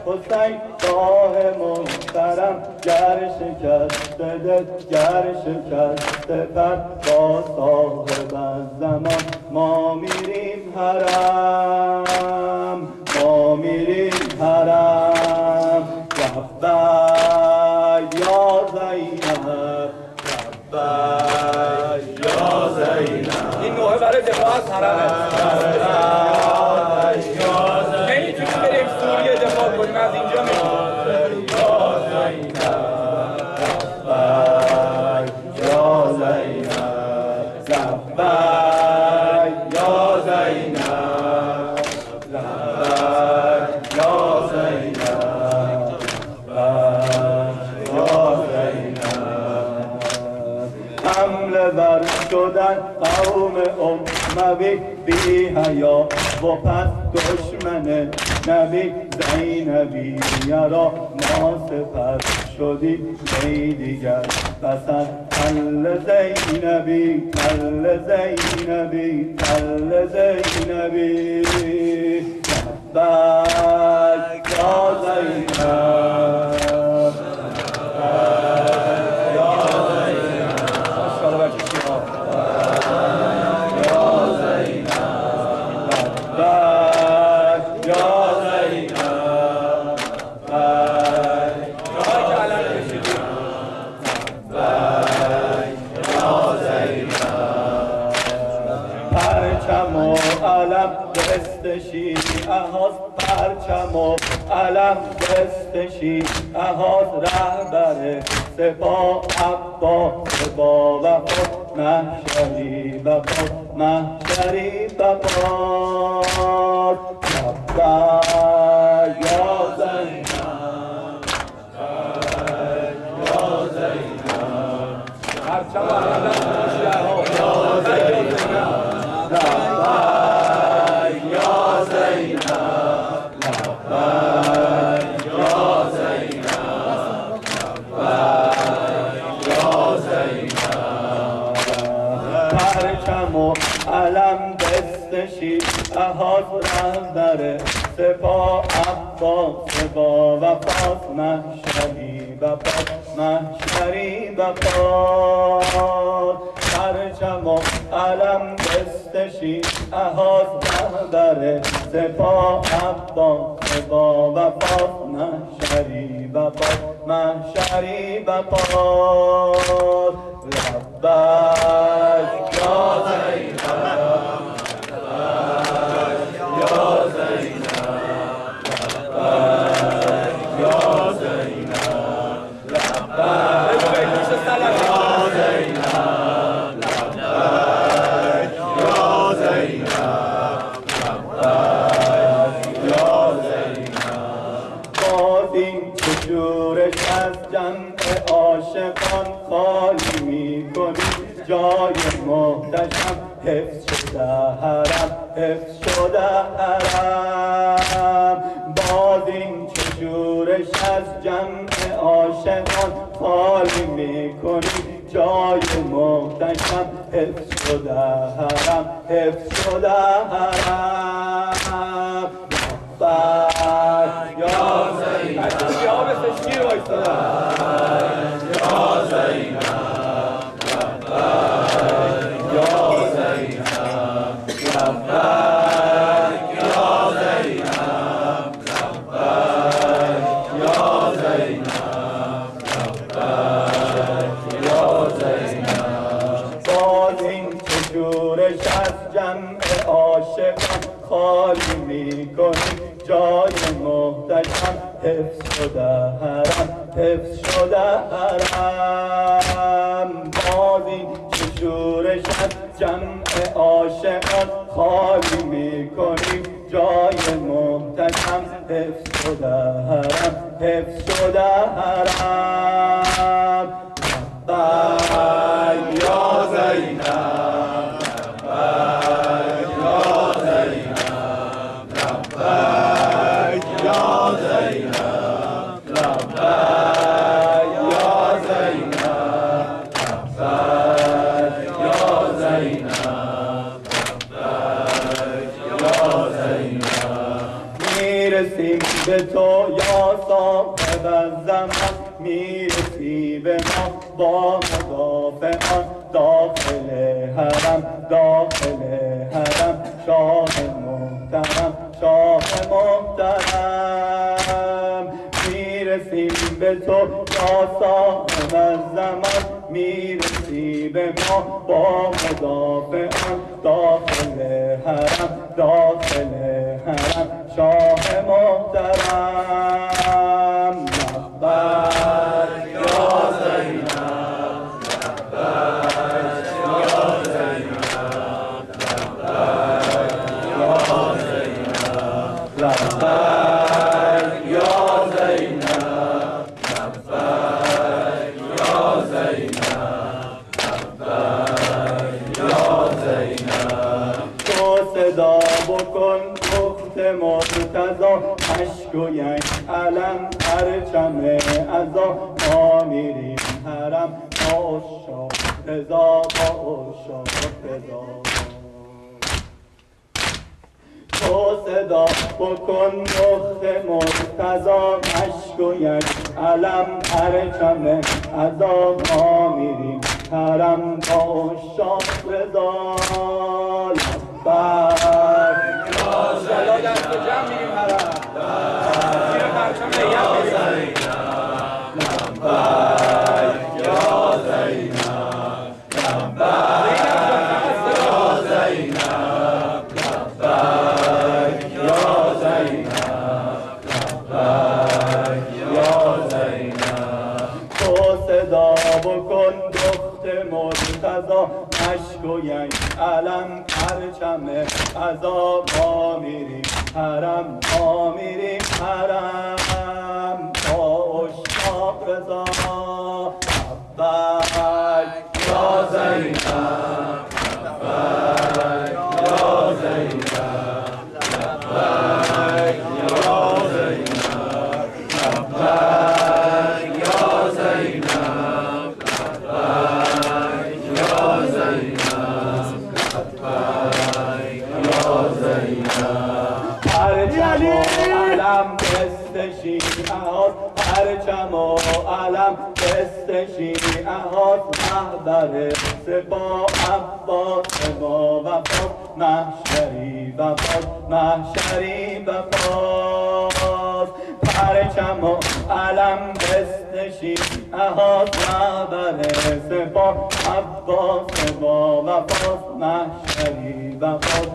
حسین شاه محترم گر شکسته دل گر شکسته پر با صاحب زمان ما میریم حرم ما میریم حرم لبیک یا زینب لبیک یا زینب این نوحه برای دفاع از حرمه نمیتونیم بریم سوریه دفاع کنیم از اینجا میتونیم بر شدن قوم اموی بی حیا و پس دشمن نبی زینبی را ما سپر شدی ای دیگر بسن کل زینبی کل زینبی کل زینبی لبیک یا زینب شیعه‌هاست پرچم و علم دست شیعهاست رهبر سپاه عباس با وفا محشری وفا محشری وفا لبیک یا زینب یا زینب پرچم و علم شیعه‌ها یا زینب علم دست شیعهاست رهبر سپاه عباس با وفاست محشری وفاست محشری وفاست پرچم و علم دست شیعهاست رهبر سپاه عباس با وفاست محشری وفاست محشری وفاست لبیک یا زینب یا زینب یا زینب لبیک یا زینب یا زینب باز این شورش از جمع عاشقان خالی میکنی جای محتشم حفظ شده حرم حفظ شده حرم باز این شورش از جمع عاشقان خالی میکنی جای محتشم حفظ شده حرم حفظ شده حرم لبیک یا زینب یا زینب خالی میکنی جای محتشم حفظ شده حرم حفظ شده حرم باز این شورش از جمع عاشقان خالی میکنی جای محتشم حفظ شده حرم حفظ شده حرم لبیک یا زینب میرسیم به تو یا و زمان میرسی به ما با مدافعان داخل حرم شاه محترم میرسیم به تو یا صاحب زمان میرسی به ما با مدافعان داخل حرم شاه محترم لبیک یا زینب لبیک یا زینب لبیک یا زینب تو صدا بکن اخت مرتضی اشک و یک علم پرچم عزا ما میریم حرم با عشاق رضا تو صدا بکن اخت مرتضی اشک و یک علم پرچم عزا ما میریم حرم با عشاق رضا لبیک بالا دست و جمع میریم حرم زیر پرچم هیئت میریم لبیک یا زینب لبیک یا زینب لبیک یا زینب لبیک یا زینب تو صدا بکن دخت مرتضی اشک و یک علم پرچم عزا ما میریم حرم با عشاق رضا لبیک یا زینب لبیک یا زینب لبیک یا زینب لبیک یا زینب لبیک یا زینب پرچم و علم دست شیعه‌هاست پرچم و علم دست شیعه‌هاست رهبر سپاه عباس با وفاست محشری وفاست پرچم و علم دست شیعه‌هاست رهبر سپاه عباس با وفاست محشری وفاست